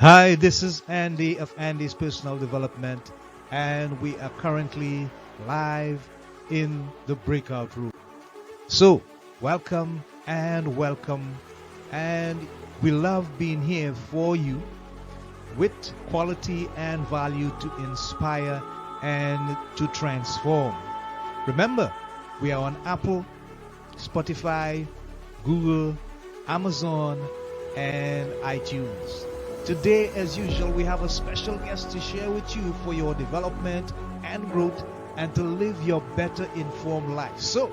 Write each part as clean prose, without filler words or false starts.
Hi, this is Andy of Andy's Personal Development, and we are currently live in the breakout room. So, welcome and welcome, and we love being here for you with quality and value to inspire and to transform. Remember, we are on Apple, Spotify, Google, Amazon, and iTunes. Today, as usual, we have a special guest to share with you for your development and growth and to live your better informed life. So,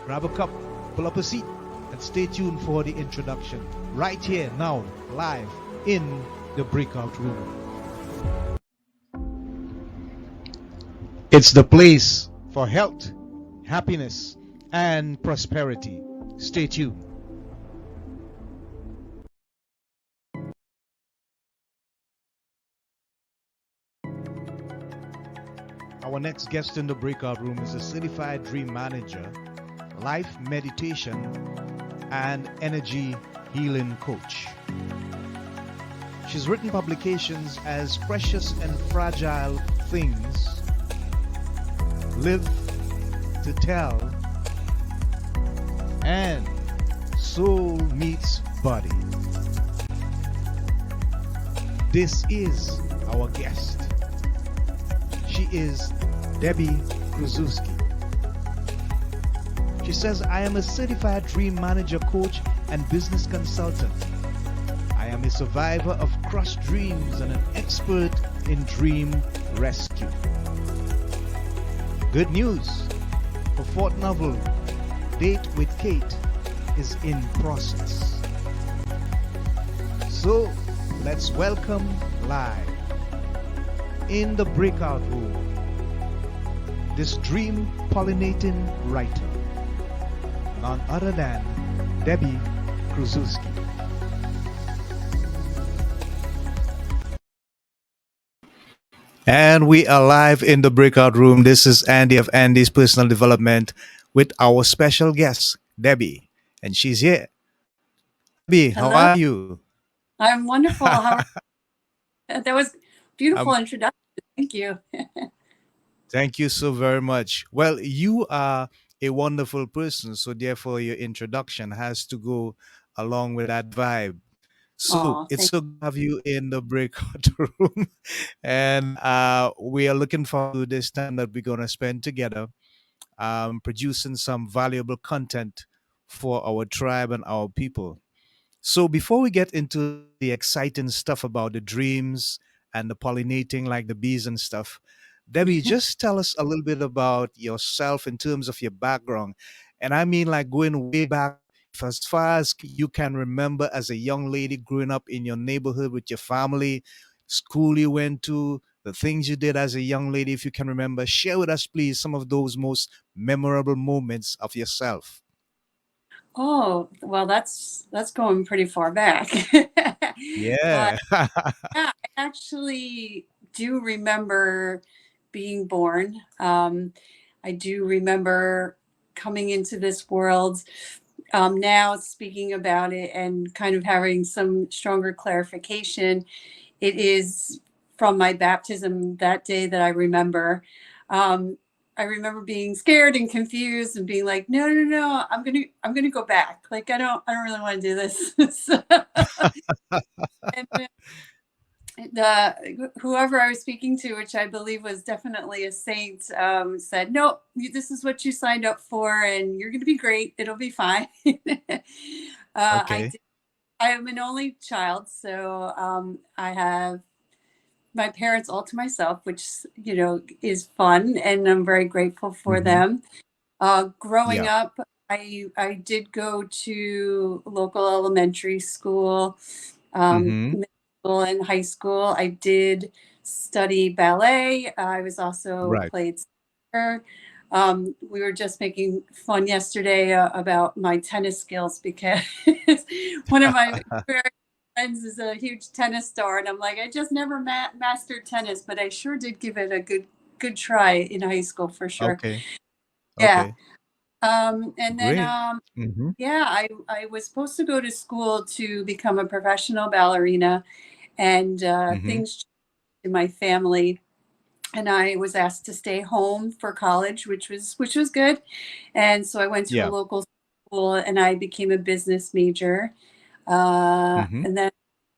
grab a cup, pull up a seat, and stay tuned for the introduction right here now, live in the breakout room. It's the place for health, happiness, and prosperity. Stay tuned. Our next guest in the breakout room is a certified dream manager, life meditation, and energy healing coach. She's written publications as Precious and Fragile Things, Live to Tell, and Soul Meets Body. This is our guest. She is Debby Kruszewski. She says, I am a certified dream manager, coach, and business consultant. I am a survivor of crushed dreams and an expert in dream rescue. Good news, her fourth novel, Date with Kate, is in process. So, let's welcome live in the breakout room this dream pollinating writer, none other than Debby Kruszewski. And we are live in the breakout room. This is Andy of Andy's Personal Development with our special guest, Debby. And she's here. Debby, how Hello, are you? I'm wonderful. How are that was beautiful um, introduction. Thank you. Thank you so very much. Well, you are a wonderful person, so therefore your introduction has to go along with that vibe. So Oh, it's thank so good to have you in the breakout room, and we are looking forward to this time that we're gonna spend together, producing some valuable content for our tribe and our people. So before we get into the exciting stuff about the dreams and the pollinating like the bees and stuff, Debby, you. just tell us a little bit about yourself in terms of your background. And I mean like going way back as far as you can remember as a young lady growing up in your neighborhood with your family, school you went to, the things you did as a young lady, if you can remember. Share with us, please, some of those most memorable moments of yourself. Oh, well, that's going pretty far back. But Yeah. yeah, I actually do remember being born. I do remember coming into this world. Now speaking about it and kind of having some stronger clarification, it is from my baptism that day that I remember. Um, I remember being scared and confused and being like, no, no, no, I'm gonna go back. Like I don't really want to do this. So, and the whoever I was speaking to, which I believe was definitely a saint, said, "No, this is what you signed up for, and you're going to be great. It'll be fine." I Okay. did. I am an only child, so I have my parents all to myself, which is fun, and I'm very grateful for Hmm. them. Growing Yeah. up, I did go to local elementary school, Hmm. middle school, and high school. I did study ballet. I was also Right. played soccer. We were just making fun yesterday about my tennis skills because one of my very friends is a huge tennis star, and I'm like, I just never mastered tennis, but I sure did give it a good try in high school for sure. Okay. Yeah. Okay. And then Great. Hmm. yeah, I was supposed to go to school to become a professional ballerina, and Mm-hmm. things changed in my family, and I was asked to stay home for college, which was good. And so I went to a Yeah. local school and I became a business major. Mm-hmm. And then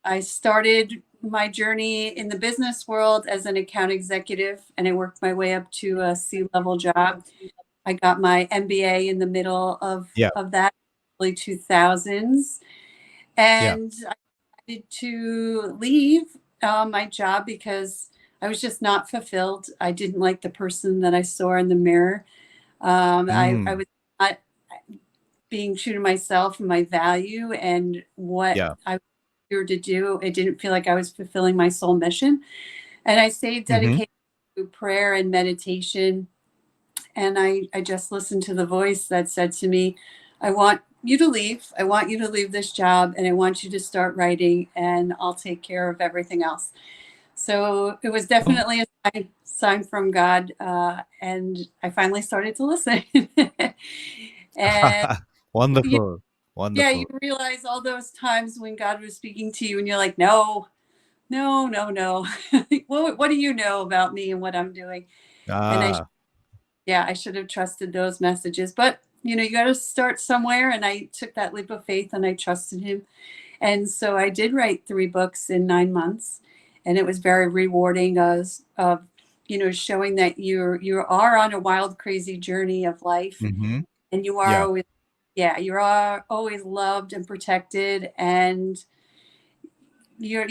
I started my journey in the business world as an account executive, and I worked my way up to a C-level job. I got my MBA in the middle Yeah. of that, early 2000s, Yeah. and I decided to leave my job because I was just not fulfilled. I didn't like the person that I saw in the mirror. I Mm. was not being true to myself and my value and what Yeah. I was here to do. It didn't feel like I was fulfilling my soul mission. And I stayed Mm-hmm. dedicated to prayer and meditation. And I just listened to the voice that said to me, I want you to leave. I want you to leave this job and I want you to start writing and I'll take care of everything else. So it was Oh. definitely a sign from God. And I finally started to listen. And you, Wonderful. yeah, you Wonderful. realize all those times when God was speaking to you and you're like, no, no, no, no. What do you know about me and what I'm doing? And Ah. yeah, I should have trusted those messages. But, you got to start somewhere. And I took that leap of faith and I trusted him. And so I did write 3 books in 9 months. And it was very rewarding as of, showing that you are on a wild, crazy journey of life. Mm-hmm. And you are Yeah. always, yeah, you are always loved and protected. And your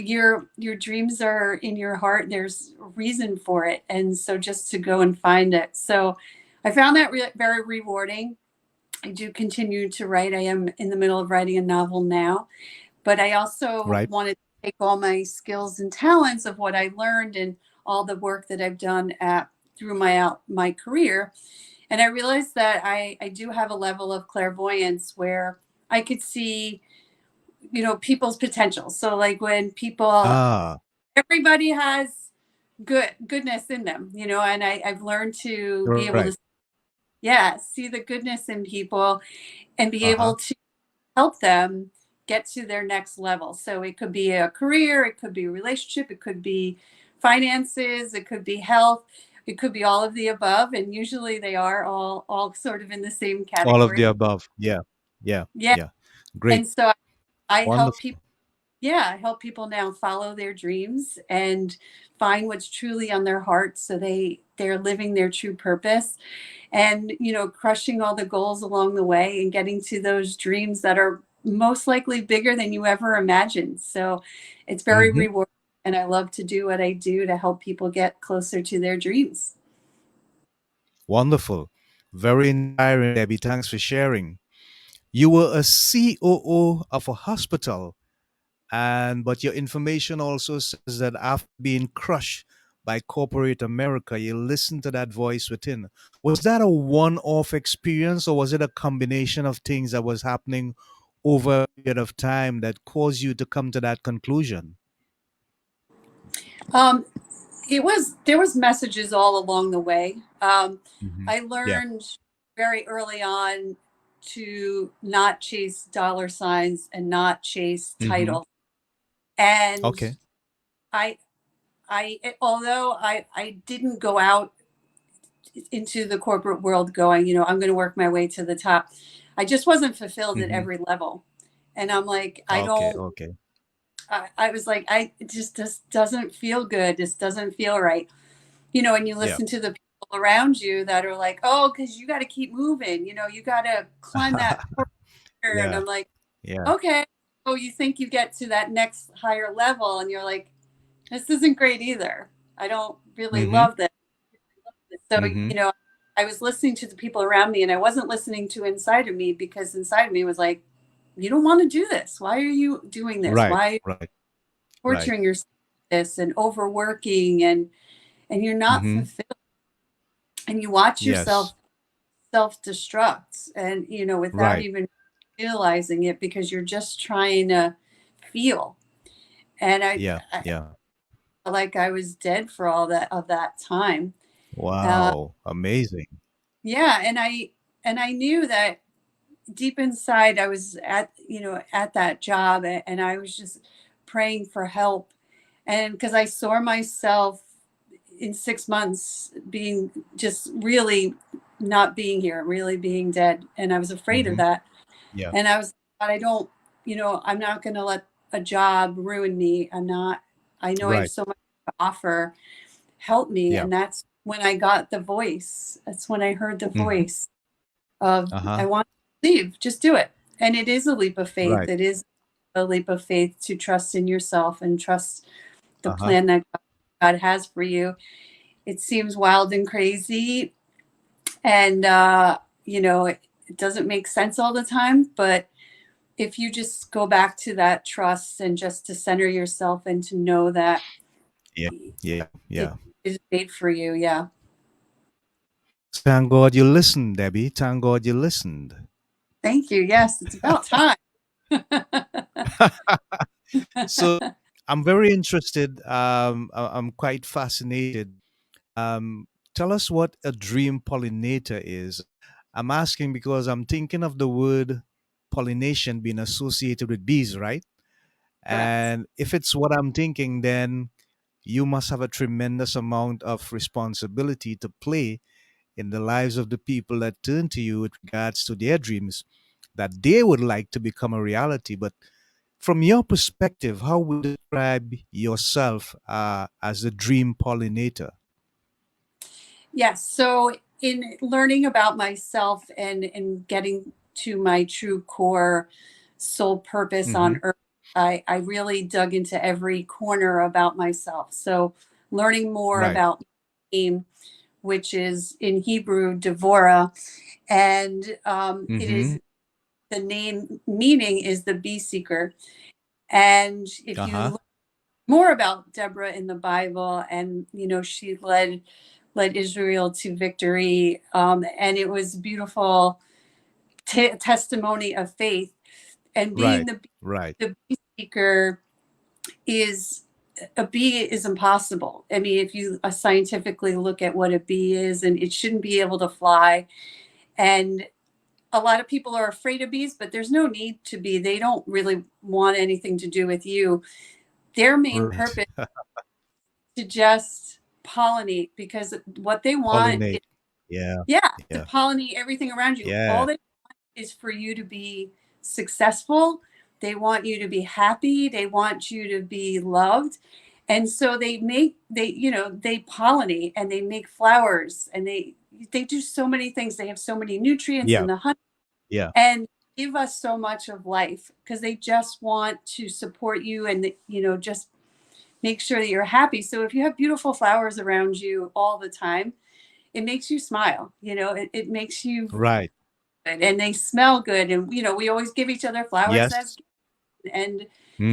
dreams are in your heart. There's a reason for it. And so just to go and find it. So I found that very rewarding. I do continue to write. I am in the middle of writing a novel now, but I also Right. wanted to take all my skills and talents of what I learned and all the work that I've done through my career. And I realized that I do have a level of clairvoyance where I could see, people's potential. So like when people, Ah. everybody has goodness in them, and I've learned to be able Right. to, yeah, see the goodness in people and be able Uh-huh. to help them get to their next level. So it could be a career, it could be a relationship, it could be finances, it could be health, it could be all of the above. And usually they are all sort of in the same All of the category. above. Yeah. Yeah. Yeah. Yeah. Great. And so I help people. Wonderful. Yeah, I help people now follow their dreams and find what's truly on their heart so they're living their true purpose and crushing all the goals along the way and getting to those dreams that are most likely bigger than you ever imagined. So it's very Mm-hmm. rewarding and I love to do what I do to help people get closer to their dreams. Wonderful. Very inspiring, Debbie. Thanks for sharing. You were a COO of a hospital, and but your information also says that after being crushed by corporate America, you listened to that voice within. Was that a one-off experience, or was it a combination of things that was happening over a period of time that caused you to come to that conclusion? Um, there was messages all along the way. Hmm. I Yeah. learned very early on to not chase dollar signs and not chase Hmm. titles. And Okay. I although I didn't go out into the corporate world going, I'm going to work my way to the top. I just wasn't fulfilled at Hmm. every level. And I'm like, I Okay. don't, Okay. I was like, it just doesn't feel good. This doesn't feel right. And you Yeah. listen to the people around you that are like, oh, because you got to keep moving, you got to climb that corner. And Yeah. I'm like, Yeah. okay. Oh, you think you get to that next higher level. And you're like, this isn't great either. I don't really Hmm. love this. So, Hmm. I was listening to the people around me and I wasn't listening to inside of me because inside of me was like, you don't want to do this. Why are you doing this? Right. Why are you Right. Right. torturing yourself with this and overworking and you're not Hmm. fulfilled and you watch Yes. yourself self-destruct and without Right. even realizing it because you're just trying to feel. And Yeah. I Yeah. felt like I was dead for all that of that time. Uh, Wow. Amazing. yeah, and I knew that deep inside I was at that job and I was just praying for help And because I saw myself in 6 months being just really not being here, really being dead. And I was afraid of Mm-hmm. that. Yeah. And I was, I don't, I'm not going to let a job ruin me. I know I have Right. so much to offer. Help me. Yeah. And that's when I got the voice. That's when I heard the Mm-hmm. voice of, I Uh-huh. want to leave, just do it. And it is a leap of faith. Right. It is a leap of faith to trust in yourself and trust the Uh-huh. plan that God has for you. It seems wild and crazy. And, it doesn't make sense all the time. But if you just go back to that trust and just to center yourself and to know that Yeah. Yeah. it Yeah. is made for you. Yeah. Thank God you listened, Debbie. Thank God you listened. Thank you. Yes, it's about time. So I'm very interested. I'm quite fascinated. Tell us what a dream pollinator is. I'm asking because I'm thinking of the word pollination being associated with bees, right? Correct. And if it's what I'm thinking, then you must have a tremendous amount of responsibility to play in the lives of the people that turn to you with regards to their dreams that they would like to become a reality. But from your perspective, how would you describe yourself as a dream pollinator? Yes. So in learning about myself and getting to my true core soul purpose Mm-hmm. on earth, I really dug into every corner about myself. So learning more Right. about my name, which is in Hebrew, Devorah, and it Mm-hmm. is the name meaning is the bee seeker. And if you Uh-huh. look more about Deborah in the Bible, and she led Israel to victory, and it was beautiful testimony of faith. And being Right. Right. the bee seeker is a bee is impossible. I mean, if you scientifically look at what a bee is, and it shouldn't be able to fly, and a lot of people are afraid of bees, but there's no need to be. They don't really want anything to do with you. Their main Right. purpose to just pollinate, because what they want is, Pollinate. Yeah. yeah, to Yeah. pollinate everything around you. All Yeah. they want is for you to be successful. They want you to be happy. They want you to be loved. And so they pollinate and they make flowers, and they do so many things. They have so many nutrients in Yeah. the honey Yeah. and give us so much of life, because they just want to support you and just make sure that you're happy. So if you have beautiful flowers around you all the time, it makes you smile. It makes you Right. good, and they smell good. And we always give each other flowers as Yes. gifts, and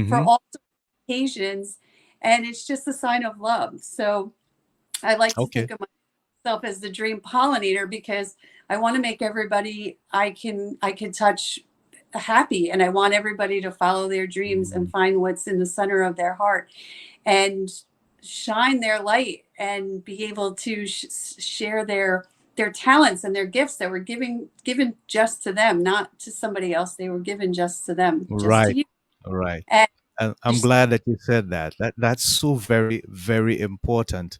for Mm-hmm. all occasions, and it's just a sign of love. So I like to Okay. think of myself as the dream pollinator, because I want to make everybody I can touch happy, and I want everybody to follow their dreams and Mm. find what's in the center of their heart and shine their light and be able to share their talents and their gifts that were given just to them, not to somebody else. They were given just to them, just to Right. you. Right. And And I'm just, glad that you said that. That's so very, very important.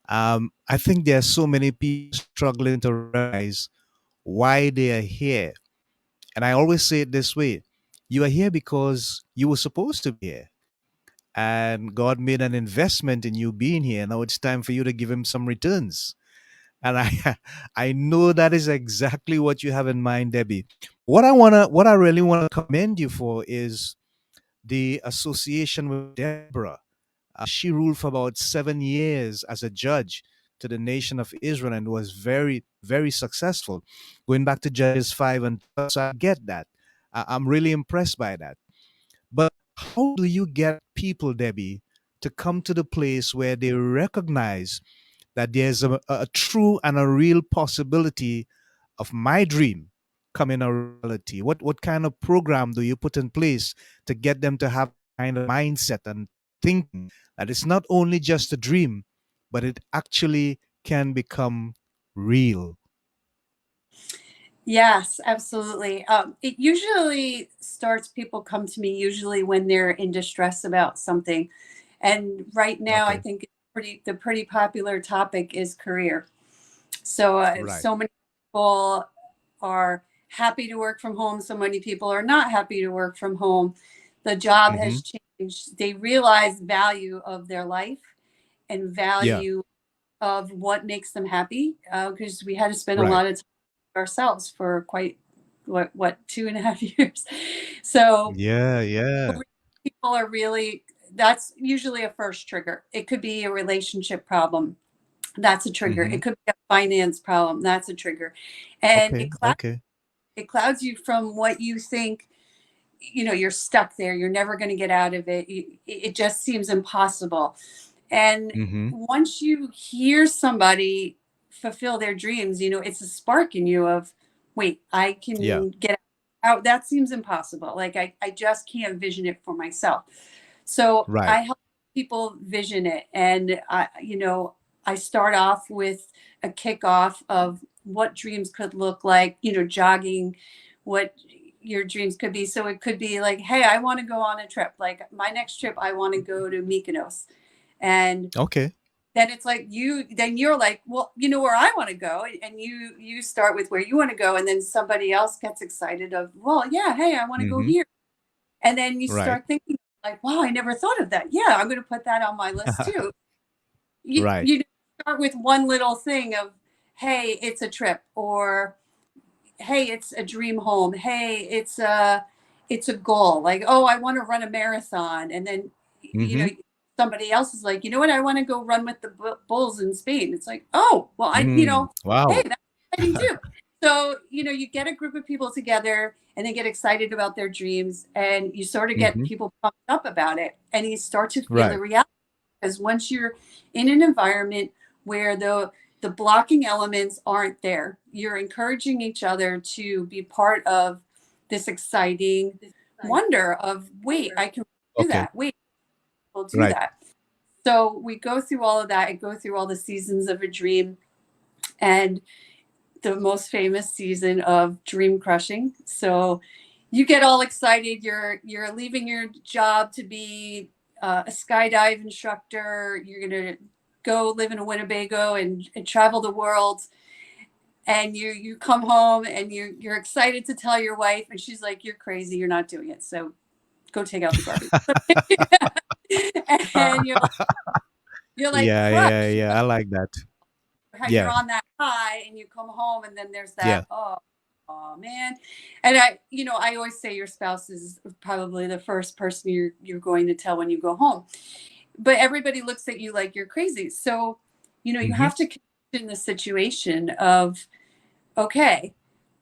I think there are so many people struggling to realize why they are here. And I always say it this way: you are here because you were supposed to be here. And God made an investment in you being here. Now it's time for you to give him some returns. And I I know that is exactly what you have in mind, Debbie. What I really wanna commend you for is the association with Deborah. She ruled for about 7 years as a judge to the nation of Israel and was very, very successful. Going back to Judges 5 and 12, so I get that. I'm really impressed by that. But how do you get people, Debbie, to come to the place where they recognize that there's a true and a real possibility of my dream coming a reality? What kind of program do you put in place to get them to have kind of mindset and thinking that it's not only just a dream, but it actually can become real? yes, absolutely. It usually starts, people come to me usually when they're in distress about something. And right now, I Okay. think the pretty popular topic is career. So Right. so many people are happy to work from home. So many people are not happy to work from home. The job Mm-hmm. has changed. They realize value of their life and Yeah. value of what makes them happy, because we had to spend a Right. lot of time ourselves for quite what 2.5 years. So Yeah. Yeah. people are really, that's usually a first trigger. It could be a relationship problem. That's a trigger. Mm-hmm. It could be a finance problem. That's a trigger. And Okay. Okay. it clouds you from what you think. You're stuck there. You're never going to get out of it. It just seems impossible. And Mm-hmm. once you hear somebody fulfill their dreams, it's a spark in you of, wait, I Yeah. can get out. That seems impossible. Like I just can't vision it for myself. So Right. I help people vision it. And I start off with a kickoff of what dreams could look like, jogging, what your dreams could be. So it could be like, hey, I want to go on a trip. Like my next trip, I want to go to Mykonos. And Okay. then it's like then you're like, well, you know where I want to go. And you start with where you want to go. And then somebody else gets excited of, well, yeah, hey, I want to go Mm-hmm. here. And then you Right. start thinking like, wow, I never thought of that. Yeah, I'm going to put that on my list too. You, Right. you start with one little thing of, hey, it's a trip, or hey, it's a dream home. Hey, it's a goal. Like, oh, I want to run a marathon. And then, Mm-hmm. somebody else is like, you know what? I want to go run with the bulls in Spain. It's like, oh, well, hey, Wow. that's exciting too. So, you get a group of people together and they get excited about their dreams, and you sort of get Mm-hmm. people pumped up about it, and you start to feel the Right. reality. Because once you're in an environment where the blocking elements aren't there, you're encouraging each other to be part of this exciting wonder of, wait, I can do Okay. that. Wait, we'll do Right. that. So we go through all of that. I go through all the seasons of a dream, and the most famous season of dream crushing. So you get all excited. You're leaving your job to be a skydive instructor. You're gonna go live in a Winnebago and travel the world. And you come home and you're excited to tell your wife, and she's like, "You're crazy. You're not doing it. So go take out the garbage." And you're like Yeah. Yeah. crushed. Yeah. I like that. How you're Yeah. on that high, and you come home, and then there's Yeah. that, oh man. And I always say your spouse is probably the first person you're going to tell when you go home. But everybody looks at you like you're crazy. So, you Mm-hmm. have to condition the situation of, okay,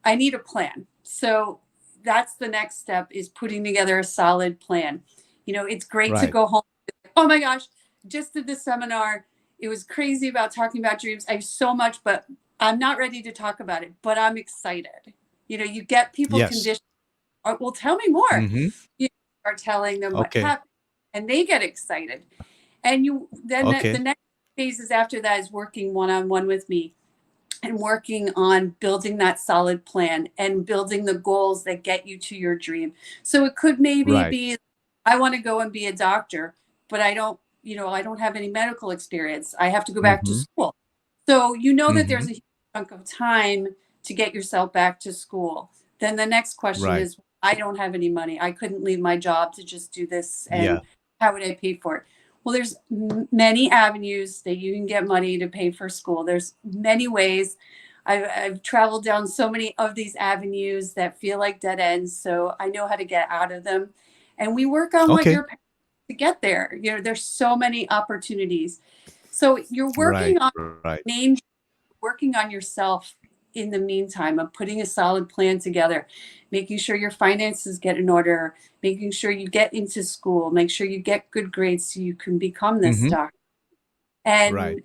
I need a plan. So that's the next step, is putting together a solid plan. It's great to Right. go home. Oh my gosh, just did this seminar. It was crazy about talking about dreams. I have so much, but I'm not ready to talk about it, but I'm excited. You get people Yes. conditioned. Well, tell me more. Mm-hmm. You start telling them what Okay. happened, and they get excited. And then the Okay. next phases after that is working one-on-one with me and working on building that solid plan and building the goals that get you to your dream. So it could maybe Right. be, I want to go and be a doctor, but I don't have any medical experience. I have to go back to Mm-hmm. school. So that Mm-hmm. there's a huge chunk of time to get yourself back to school. Then the next question Right. is, I don't have any money. I couldn't leave my job to just do this. Yeah. And how would I pay for it? Well, there's many avenues that you can get money to pay for school. There's many ways. I've traveled down so many of these avenues that feel like dead ends. So I know how to get out of them. And we work on what Okay. you're to get there. There's so many opportunities. So you're Right. working on Right. main, working on yourself in the meantime of putting a solid plan together, making sure your finances get in order, making sure you get into school, make sure you get good grades so you can become this Mm-hmm. doctor. Right. And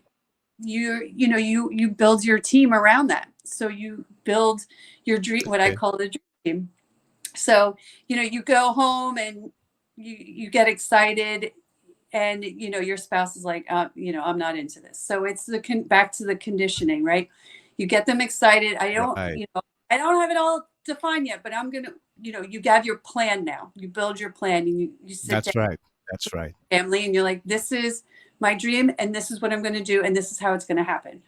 you build your team around that. So you build your dream, what I Okay. call the dream team. So you go home and you get excited, and your spouse is like, I'm not into this. So it's back to the conditioning, right? You get them excited. Right. I don't have it all defined yet, but I'm gonna, you have your plan now. You build your plan, and you sit down. That's right. That's right. family, and you're like, this is my dream, and this is what I'm going to do, and this is how it's going to happen.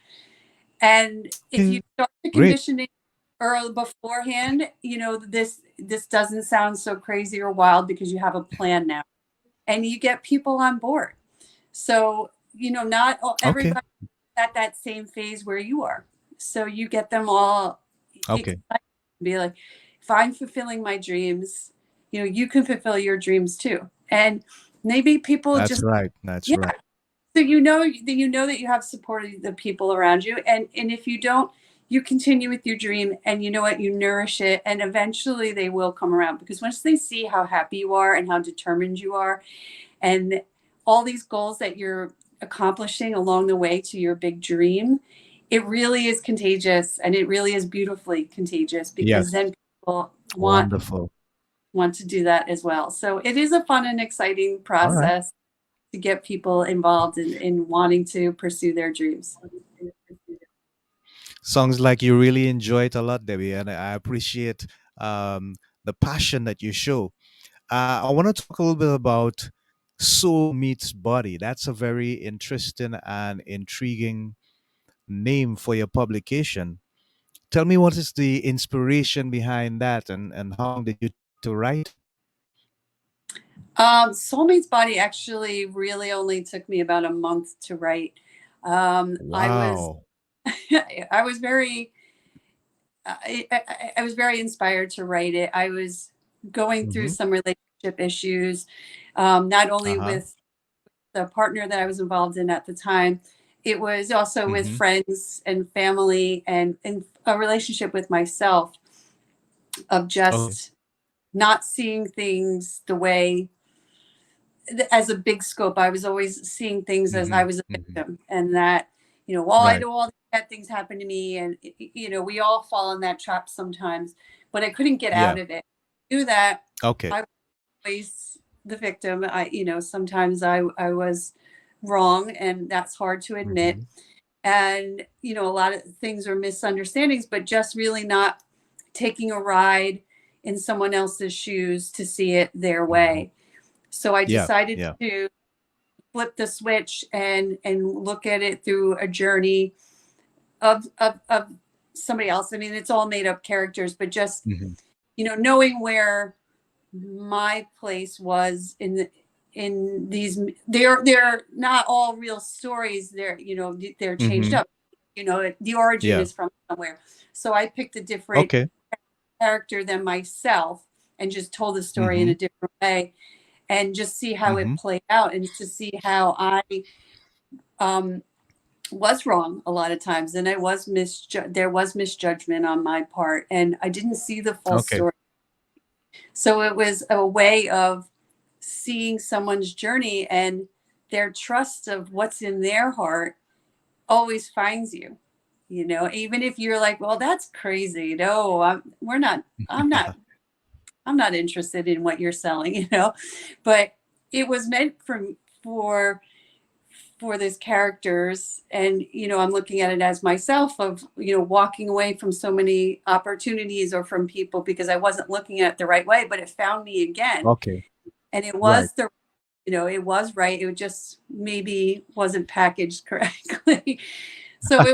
And if you Okay. start the Great. conditioning early beforehand, this doesn't sound so crazy or wild because you have a plan now, and you get people on board. So not Okay. everybody at that same phase where you are. So you get them all Okay. excited, be like, if I'm fulfilling my dreams, you can fulfill your dreams too. And maybe people That's just, right. That's yeah. right. So that you have support of the people around you, and if you don't, you continue with your dream, and you know what, you nourish it, and eventually they will come around, because once they see how happy you are and how determined you are, and all these goals that you're accomplishing along the way to your big dream, it really is contagious, and it really is beautifully contagious, because Yes. then people Wonderful. want to do that as well. So it is a fun and exciting All right. process to get people involved in wanting to pursue their dreams. Sounds like you really enjoy it a lot, Debbie, and I appreciate the passion that you show. I want to talk a little bit about soul meets body. That's a very interesting and intriguing name for your publication. Tell me, what is the inspiration behind that, and how long did you to write? Soulmate's Body actually really only took me about a month to write. I was Wow. I was very I was very inspired to write it. I was going through Mm-hmm. some relationship issues, not only Uh-huh. with the partner that I was involved in at the time, it was also with Mm-hmm. friends and family, and a relationship with myself, of Okay. just not seeing things the way, as a big scope. I was always seeing things as Mm-hmm. I was a Mm-hmm. victim, and that, well, I Right. know all these bad things happen to me, and we all fall in that trap sometimes, but I couldn't get out Yeah. of it. I knew that Okay. I was always the victim. Sometimes I was wrong, and that's hard to admit. Mm-hmm. And a lot of things are misunderstandings, but just really not taking a ride in someone else's shoes to see it their Mm-hmm. way. So I Yeah. decided Yeah. to flip the switch and look at it through a journey of somebody else. I mean, it's all made up characters, but just Mm-hmm. knowing where my place was in these. They're not all real stories. They're changed Mm-hmm. up. The origin Yeah. is from somewhere. So I picked a different Okay. character than myself and just told the story in Mm-hmm. a different way, and just see how Mm-hmm. it played out, and to see how I um, was wrong a lot of times, and there was misjudgment on my part, and I didn't see the full Okay. story. So it was a way of seeing someone's journey, and their trust of what's in their heart always finds you. Even if you're like, well, that's crazy. No, we're not. I'm not interested in what you're selling. But it was meant for for these characters, and I'm looking at it as myself, of walking away from so many opportunities or from people because I wasn't looking at it the right way, but it found me again, Okay. and it Right. was it was right. It just maybe wasn't packaged correctly. So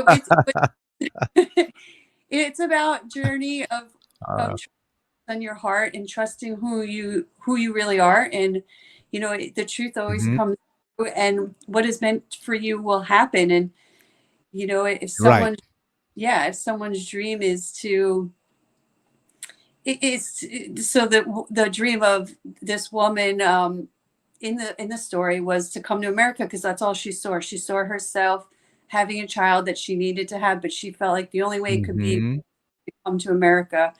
it's about journey of Uh, trust on your heart, and trusting who you really are, and the truth always mhm. comes through, and what is meant for you will happen. And if Right. someone's dream is to it's so the dream of this woman, in the story, was to come to America, because that's all she saw. She saw herself having a child that she needed to have, but she felt like the only way it could be Mhm. to come to America,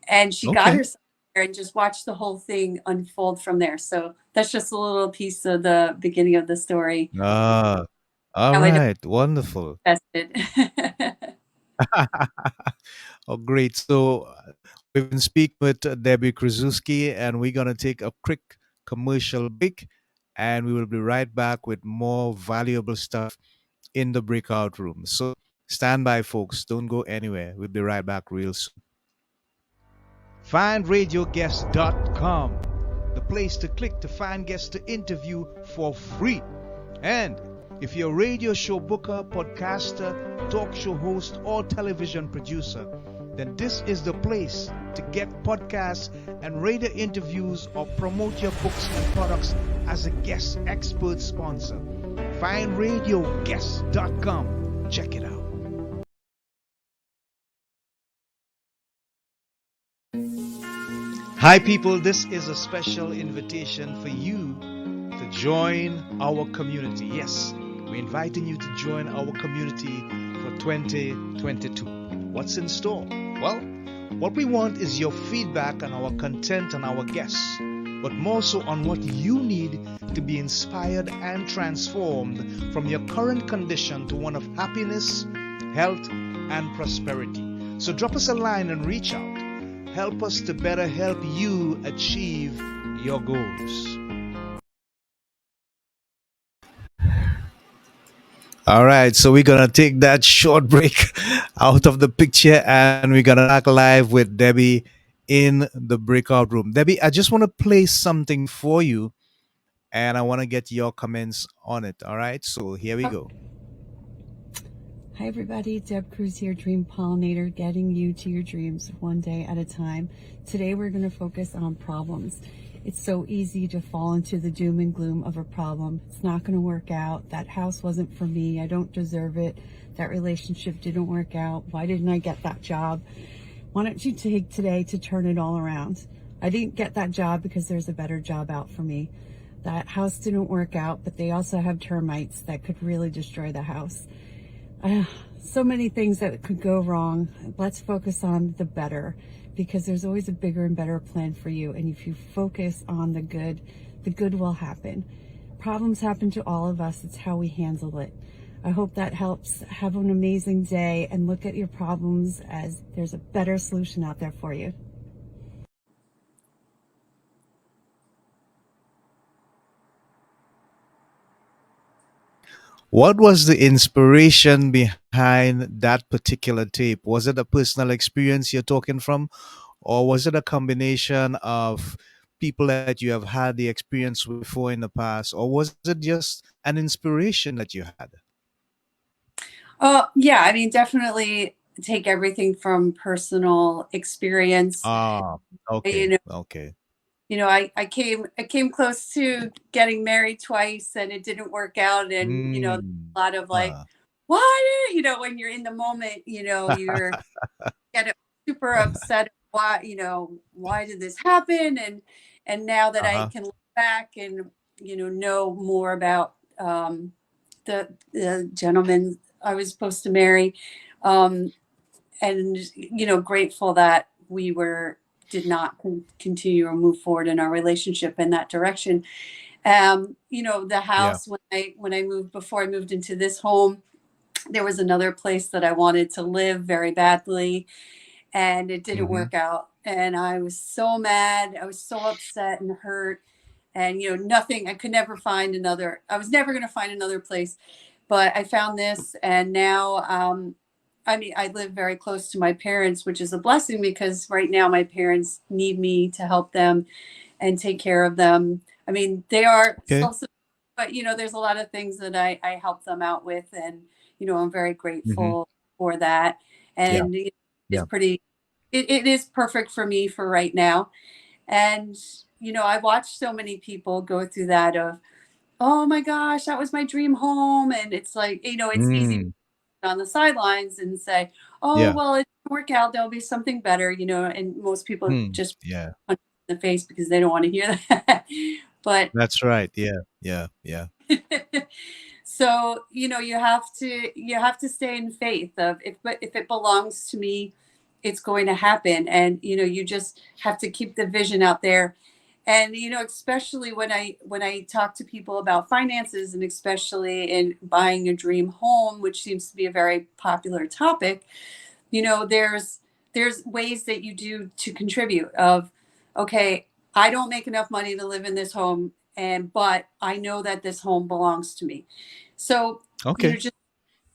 and she got Okay. herself there and just watched the whole thing unfold from there. So that's just a little piece of the beginning of the story, Ah, all how it right. Wonderful. manifested. Oh, great. So we've been speaking with Debbie Kruszewski, and we're going to take a quick commercial break, and we will be right back with more valuable stuff in the breakout room. So stand by, folks. Don't go anywhere. We'll be right back real soon. FindRadioGuest.com, the place to click to find guests to interview for free. And if you're a radio show booker, podcaster, talk show host, or television producer, then this is the place to get podcasts and radio interviews or promote your books and products as a guest expert sponsor. FindRadioGuest.com. Check it out. Hi, people. This is a special invitation for you to join our community. Yes, we're inviting you to join our community for 2022. What's in store? Well, what we want is your feedback on our content and our guests, but more so on what you need to be inspired and transformed from your current condition to one of happiness, health, and prosperity. So drop us a line and reach out. Help us to better help you achieve your goals. All right, so we're gonna take that short break out of the picture, and we're gonna back live with Debby in the breakout room. Debby, I just want to play something for you, and I want to get your comments on it. All right, so here we go. Hi everybody, Deb Krusz here, Dream Pollinator, getting you to your dreams one day at a time. Today we're going to focus on problems. It's so easy to fall into the doom and gloom of a problem. It's not going to work out. That house wasn't for me. I don't deserve it. That relationship didn't work out. Why didn't I get that job? Why don't you take today to turn it all around? I didn't get that job because there's a better job out for me. That house didn't work out, but they also have termites that could really destroy the house. So many things that could go wrong. Let's focus on the better, because there's always a bigger and better plan for you. And if you focus on the good will happen. Problems happen to all of us. It's how we handle it. I hope that helps. Have an amazing day and look at your problems as there's a better solution out there for you. What was the inspiration behind that particular tape? Was it a personal experience you're talking from, or was it a combination of people that you have had the experience with before in the past, or was it just an inspiration that you had? Yeah, I mean, definitely take everything from personal experience. Ah, okay, You okay. I came close to getting married twice and it didn't work out. And, Mm. a lot of like, Ah. why, when you're in the moment, you're get super upset. Why, why did this happen? And now that I Uh-huh. can look back and, know more about the gentleman I was supposed to marry, um, and, grateful that we did not continue or move forward in our relationship in that direction. The Yeah. house, when I moved, before I moved into this home, there was another place that I wanted to live very badly, and it didn't Mm-hmm. work out. And I was so mad. I was so upset and hurt. And, nothing, I could never find another, I was never going to find another place. But I found this. And now, I mean, I live very close to my parents, which is a blessing because right now my parents need me to help them and take care of them. I mean, they are Okay. self, but there's a lot of things that I help them out with, and I'm very Mm-hmm. grateful for that. Yeah. And it's Yeah. pretty, it is perfect for me for right now. And I watched so many people go through that of, oh my gosh, that was my dream home, and it's like, it's easy Mm. on the sidelines and say, oh Yeah. well, it didn't work out, there'll be something better, and most people Hmm. just Yeah. punch in the face because they don't want to hear that. But That's right. Yeah. Yeah. Yeah. so you have to stay in faith of, if it belongs to me, it's going to happen. And you just have to keep the vision out there. And especially when I talk to people about finances, and especially in buying a dream home, which seems to be a very popular topic, there's ways that you do to contribute of, okay, I don't make enough money to live in this home, but I know that this home belongs to me. So Okay. just,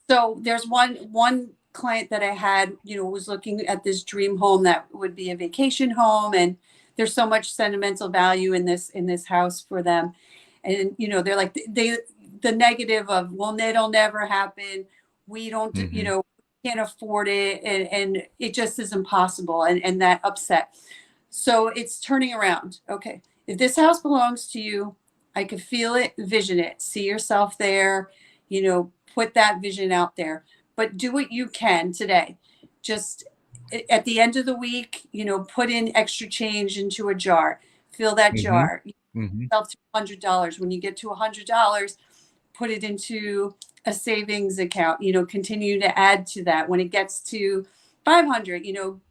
so there's one client that I had, was looking at this dream home that would be a vacation home, and there's so much sentimental value in this house for them. And they're like, the negative of, well, it'll never happen, we don't, Mm-hmm. can't afford it, and it just is impossible, and that upset. So it's turning around. Okay, if this house belongs to you, I could feel it, vision it, see yourself there, put that vision out there, but do what you can today. Just at the end of the week, put in extra change into a jar, fill that Mm-hmm. jar, Mm-hmm. yourself to $100. When you get to $100, put it into a savings account, continue to add to that. When it gets to 500,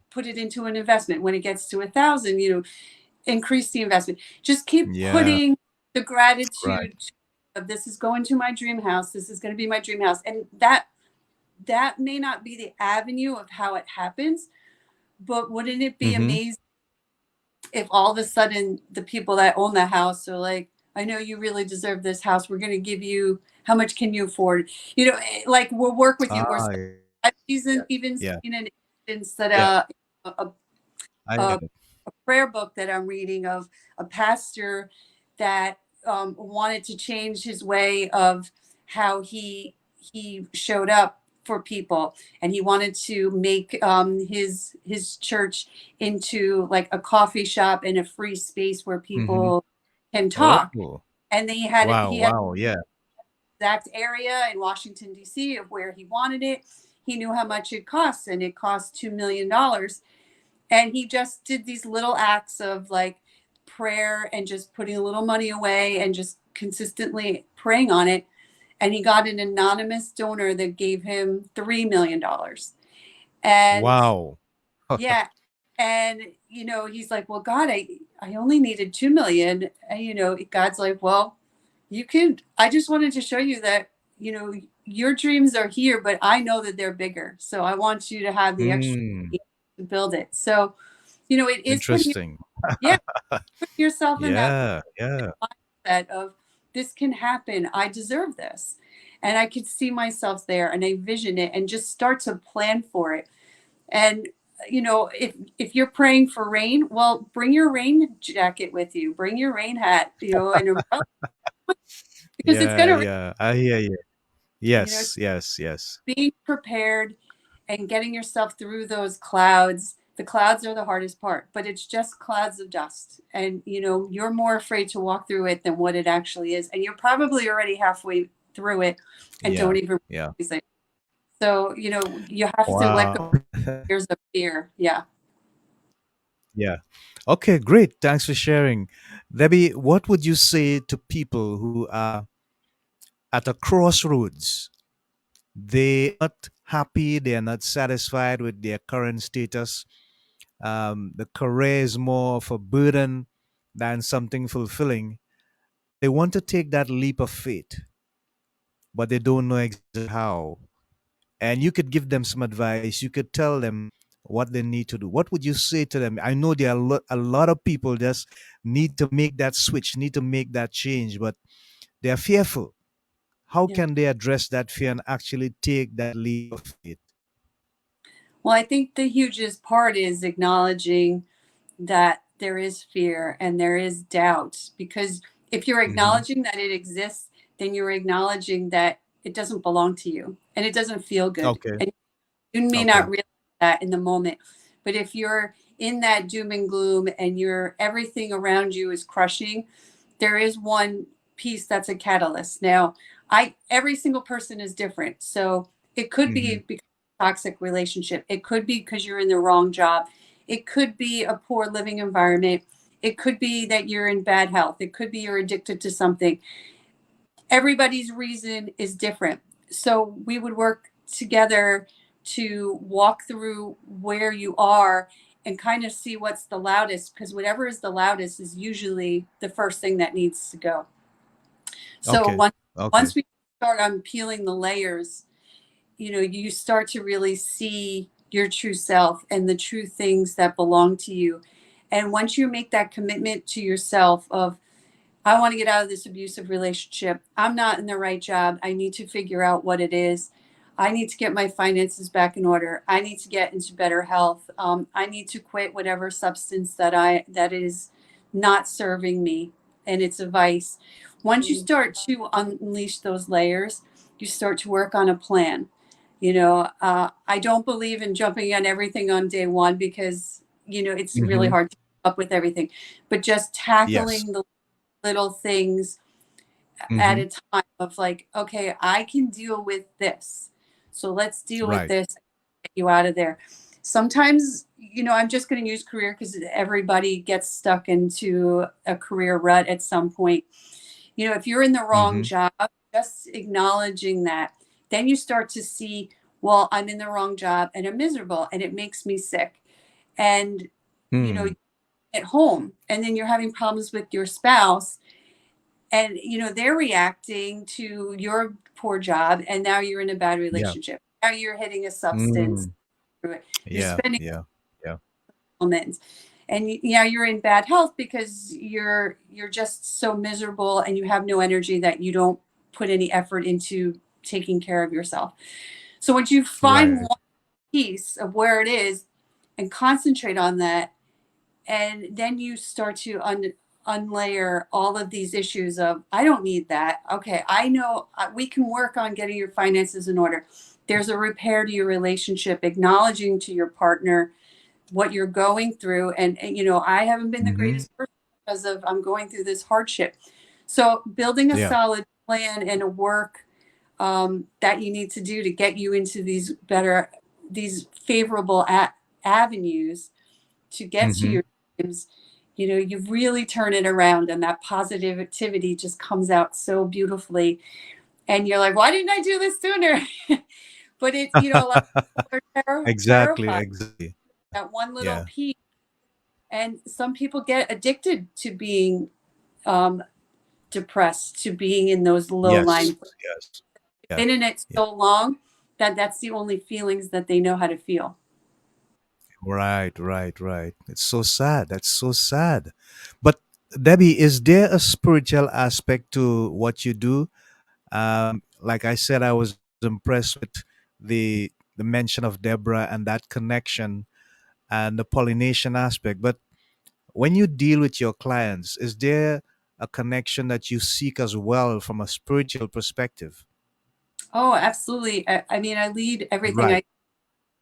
put it into an investment. When it gets to 1,000, increase the investment. Just keep Yeah. putting the Right. gratitude of, this is going to my dream house. This is going to be my dream house. And that may not be the avenue of how it happens, but wouldn't it be Mm-hmm. amazing if all of a sudden the people that own the house are like, I know you really deserve this house. We're going to give you, how much can you afford? Like, we'll work with you. Or Ah, I've yeah. even Yeah. seen an instance that Yeah. a, I a, get it. a prayer book that I'm reading of a pastor that wanted to change his way of how he showed up for people, and he wanted to make his church into like a coffee shop and a free space where Mm-hmm. people can talk. Oh, And wow. he had Wow. Yeah. the exact area in Washington D.C. of where he wanted it. He knew how much it costs, and it cost $2 million. And he just did these little acts of like prayer and just putting a little money away and just consistently praying on it. And he got an anonymous donor that gave him $3 million. And Wow. yeah, and he's like, well, God, I only needed 2 million. And God's like, well, I just wanted to show you that your dreams are here, but I know that they're bigger, so I want you to have the extra Mm, to build it. So it is putting, interesting. yeah, put yourself in that Yeah. Yeah. mindset of, this can happen, I deserve this, and I could see myself there, and I vision it, and just start to plan for it. And if you're praying for rain, well, bring your rain jacket with you, bring your rain hat, and umbrella, because it's Yeah. going to, Yeah. I hear you. you know Yes. Yes. Yes. being prepared and getting yourself through those clouds. The clouds are the hardest part, but it's just clouds of dust. And you're more afraid to walk through it than what it actually is. And you're probably already halfway through it and Yeah. don't even Yeah. realize it. So, you have to let go Wow. of fears of fear. Yeah. Yeah. Okay, great. Thanks for sharing. Debbie, what would you say to people who are at a crossroads? They are not happy, they are not satisfied with their current status. The career is more of a burden than something fulfilling. They want to take that leap of faith, but they don't know exactly how. And you could give them some advice. You could tell them what they need to do. What would you say to them? I know there are a lot of people just need to make that switch, need to make that change, but they are fearful. How Yeah. can they address that fear and actually take that leap of faith? Well, I think the hugest part is acknowledging that there is fear and there is doubt, because if you're Hmm. acknowledging that it exists, then you're acknowledging that it doesn't belong to you and it doesn't feel good. Okay. And you may not Okay. realize that in the moment, but if you're in that doom and gloom and everything around you is crushing, there is one piece that's a catalyst. Now, I every single person is different. So it could be Hmm. because of a toxic relationship. It could be because you're in the wrong job. It could be a poor living environment. It could be that you're in bad health. It could be you're addicted to something. Everybody's reason is different. So we would work together to walk through where you are and kind of see what's the loudest, because whatever is the loudest is usually the first thing that needs to go. So Okay. Okay. once we start on peeling the layers, you start to really see your true self and the true things that belong to you. And once you make that commitment to yourself of, I want to get out of this abusive relationship, I'm not in the right job, I need to figure out what it is, I need to get my finances back in order. I need to get into better health. I need to quit whatever substance that is not serving me, and it's a vice. Once you start to unleash those layers, you start to work on a plan. I don't believe in jumping on everything on day one because it's really Mm-hmm. hard to keep up with everything. But just Yes. tackling the little things at Mm-hmm. a time of like, okay, I can deal with this. So let's deal with Right. this, get you out of there. Sometimes, I'm just going to use career because everybody gets stuck into a career rut at some point. If you're in the wrong Mm-hmm. job, just acknowledging that, then you start to see, well, I'm in the wrong job and I'm miserable and it makes me sick. And, you know, Mm. at home, and then you're having problems with your spouse, and they're reacting to your poor job, and now you're in a bad Yeah. relationship. Now you're hitting a substance Mm. through it. You're Yeah. spending Yeah. Yeah. moments, and you're in bad health because you're just so miserable and you have no energy, that you don't put any effort into taking care of yourself. So once you find Right. one piece of where it is and concentrate on that, and then you start to unlayer all of these issues of, I don't need that. Okay, I know we can work on getting your finances in order. There's a repair to your relationship, acknowledging to your partner what you're going through. And I haven't been the Mm-hmm. greatest person because of I'm going through this hardship. So building a Yeah. solid plan and a work that you need to do to get you into these favorable avenues to get to Mm-hmm. your dreams. You really turn it around, and that positivity just comes out so beautifully. And you're like, why didn't I do this sooner? But a lot of people are Exactly. terrified Exactly. that one little Yeah. piece. And some people get addicted to being um, depressed, to being in those low Yes. line. Yes. Yeah. Been in it Yeah. so long that that's the only feelings that they know how to feel. Right. Right. Right. It's so sad. That's so sad. But Debbie, is there a spiritual aspect to what you do? Like I said, I was impressed with the mention of Deborah and that connection and the pollination aspect. But when you deal with your clients, is there a connection that you seek as well from a spiritual perspective? Oh, absolutely. I mean, I lead everything Right, I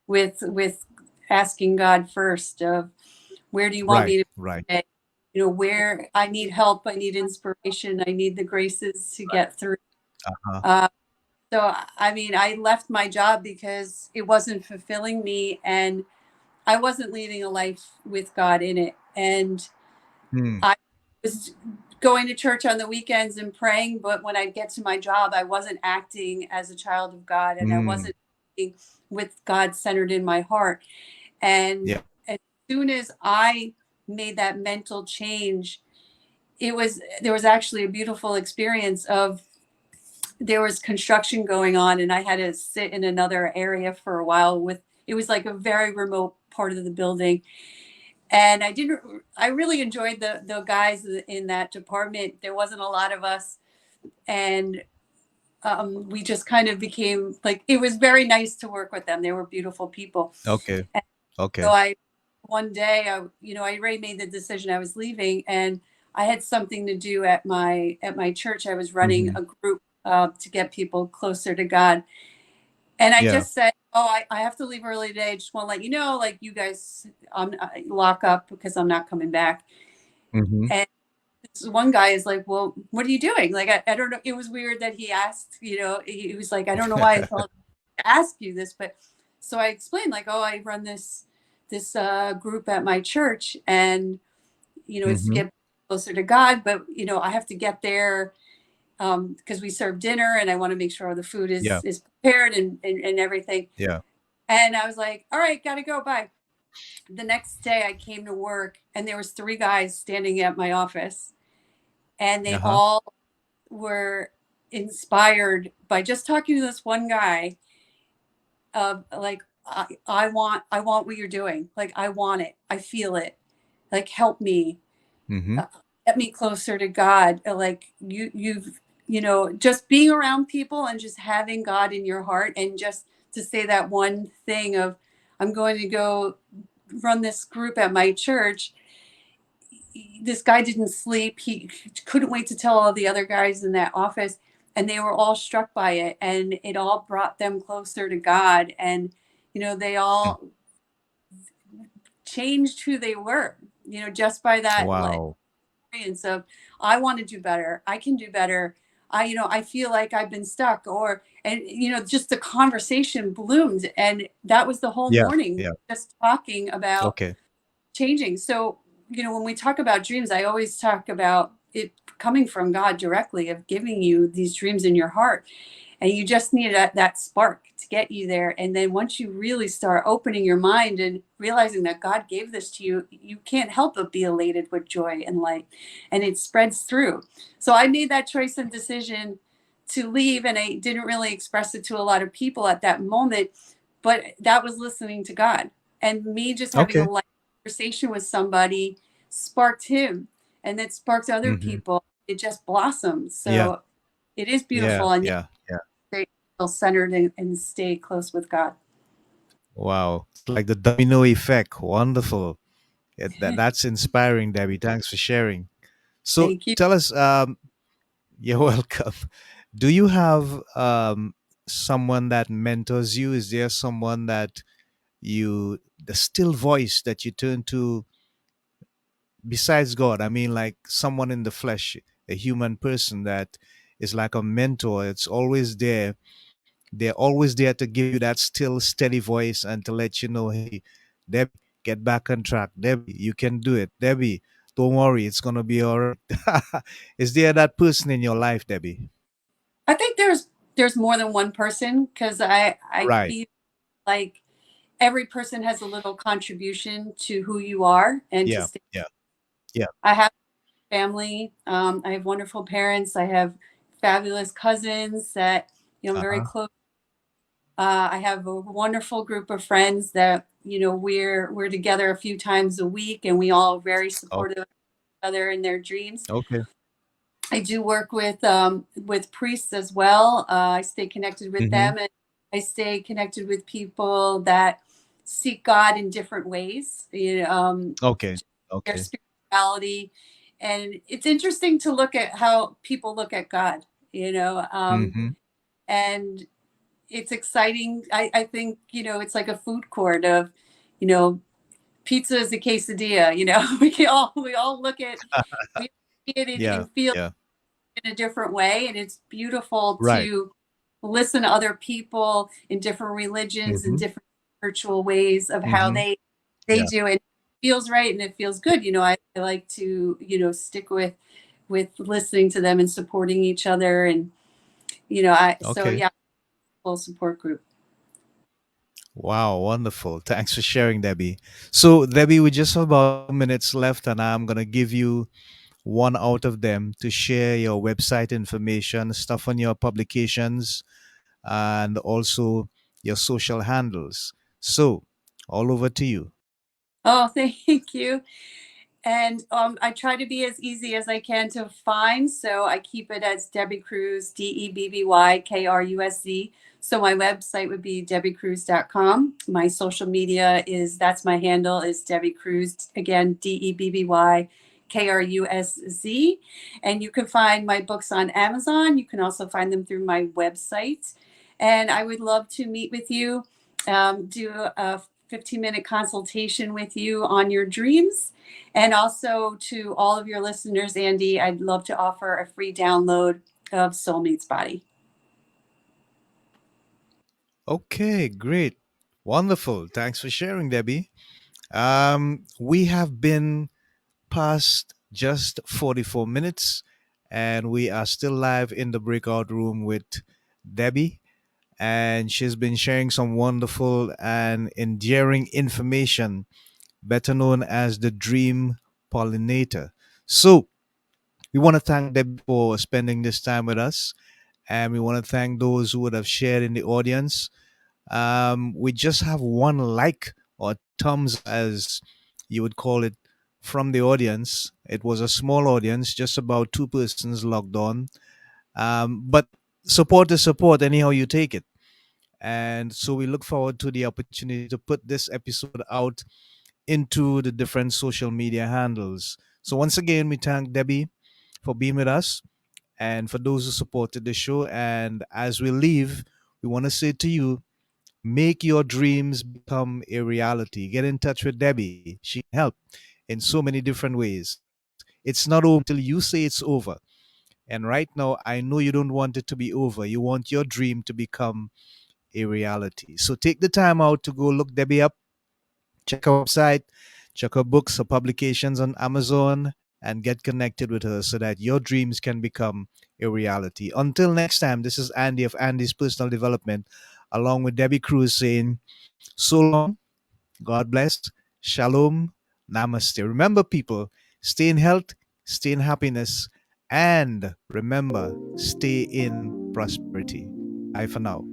with asking God first of, where do you want right, me to right, be? Where I need help, I need inspiration, I need the graces to right. get through. Uh-huh. Uh, so, I mean, I left my job because it wasn't fulfilling me, and I wasn't leading a life with God in it. And Hmm. I was going to church on the weekends and praying, but when I get to my job, I wasn't acting as a child of God, and I Hmm. wasn't acting with God centered in my heart. And Yeah. as soon as I made that mental change, there was actually a beautiful experience of, there was construction going on, and I had to sit in another area for a while. With It was like a very remote part of the building, and I really enjoyed the guys in that department. There wasn't a lot of us, and we just kind of became like, it was very nice to work with them. They were beautiful people. Okay. And so Okay. I one day, I already made the decision I was leaving, and I had something to do at my church. I was running Hmm. a group to get people closer to God, and I Yeah. just said, "Oh, I have to leave early today. I just want to let you know, like, you guys, lock up because I'm not coming back." Hmm. And this one guy is like, "Well, what are you doing?" Like, I don't know. It was weird that he asked. He was like, "I don't know why I felt to ask you this," but so I explained, like, "Oh, I run this group at my church, and it's to Hmm. get closer to God, but I have to get there because we serve dinner, and I want to make sure all the food Yeah. is prepared and everything." Yeah. And I was like, "All right, gotta go, bye." The next day, I came to work, and there was three guys standing at my office, and they Uh-huh. all were inspired by just talking to this one guy of like, I want what you're doing. Like, I want it. I feel it. Like, help me. Hmm. uh, Get me closer to God. Like, just being around people and just having God in your heart, and just to say that one thing of, I'm going to go run this group at my church. This guy didn't sleep. He couldn't wait to tell all the other guys in that office, and they were all struck by it, and it all brought them closer to God. And they Mm. all changed who they were, just by that Wow. experience of, I want to do better. I can do better. I feel like I've been stuck, and just the conversation bloomed, and that was the whole Yeah. morning, Yeah. just talking about Okay. changing. So, when we talk about dreams, I always talk about it coming from God directly, of giving you these dreams in your heart. And you just need that spark to get you there. And then once you really start opening your mind and realizing that God gave this to you, you can't help but be elated with joy and light. And it spreads through. So I made that choice and decision to leave. And I didn't really express it to a lot of people at that moment, but that was listening to God. And me just having a Okay. light conversation with somebody sparked him, and that sparked other Mm-hmm. people. It just blossomed. Yeah. So it is Yeah. beautiful. And Yeah. Yeah. stay centered, and stay close with God. Wow. It's like the domino effect. Wonderful. That's inspiring, Debbie. Thanks for sharing. So Thank you. tell us, you're welcome. Do you have someone that mentors you? Is there someone that the still voice that you turn to besides God? I mean, like someone in the flesh, a human person that is like a mentor. It's always there. They're always there to give you that still steady voice and to let you know, hey, Debbie, get back on track. Debbie, you can do it. Debbie, don't worry, it's gonna be all right. Is there that person in your life, Debbie? I think there's more than one person, because I Right. feel like every person has a little contribution to who you are, and to Yeah. stay. Yeah. Yeah. I have family. I have wonderful parents. I have fabulous cousins that I'm Uh very huh. close. I have a wonderful group of friends that we're together a few times a week, and we all very Oh, supportive of each other in their dreams. okay. I do work with priests as well. I stay connected with Mm-hmm. them, and I stay connected with people that seek God in different ways. Okay. Their Okay. spirituality, and it's interesting to look at how people look at God. Mm-hmm. And it's exciting. I think it's like a food court of, you know, pizza is a quesadilla. We all look at, we see it Yeah. and feel Yeah. in a different way. And it's beautiful Right. to listen to other people in different religions and Mm-hmm. different spiritual ways of how Mm-hmm. they Yeah. do it. It feels right and it feels good. I like to, stick with listening to them and supporting each other. And, so Okay. yeah, full support group. Wow, wonderful. Thanks for sharing, Debbie. So, Debbie, we just have about 2 minutes left, and I'm going to give you one out of them to share your website information, stuff on your publications, and also your social handles. So, all over to you. Oh, thank you. And I try to be as easy as I can to find. So I keep it as Debby Krusz, DebbyKrusz. So my website would be debbykrusz.com. My social media that's my handle is Debby Krusz. Again, DebbyKrusz. And you can find my books on Amazon. You can also find them through my website. And I would love to meet with you, do a 15-minute consultation with you on your dreams. And also to all of your listeners, Andy, I'd love to offer a free download of Soulmate's Body. Okay, great. Wonderful. Thanks for sharing, Debbie. We have been past just 44 minutes, and we are still live in the breakout room with Debbie, and she's been sharing some wonderful and endearing information, better known as the Dream Pollinator. So, we want to thank Debbie for spending this time with us, and we want to thank those who would have shared in the audience. We just have one like or thumbs, as you would call it, from the audience. It was a small audience, just about two persons logged on, But support is support, anyhow you take it. And so we look forward to the opportunity to put this episode out into the different social media handles. So once again, we thank Debbie for being with us and for those who supported the show. And as we leave, we want to say to you, make your dreams become a reality. Get in touch with Debbie. She can help in so many different ways. It's not over until you say it's over. And right now, I know you don't want it to be over. You want your dream to become a reality. So take the time out to go look Debbie up, check her website, check her books, her publications on Amazon, and get connected with her so that your dreams can become a reality. Until next time, this is Andy of Andy's Personal Development, along with Debbie Krusz saying, so long, God bless, shalom, namaste. Remember, people, stay in health, stay in happiness, and remember, stay in prosperity. Bye for now.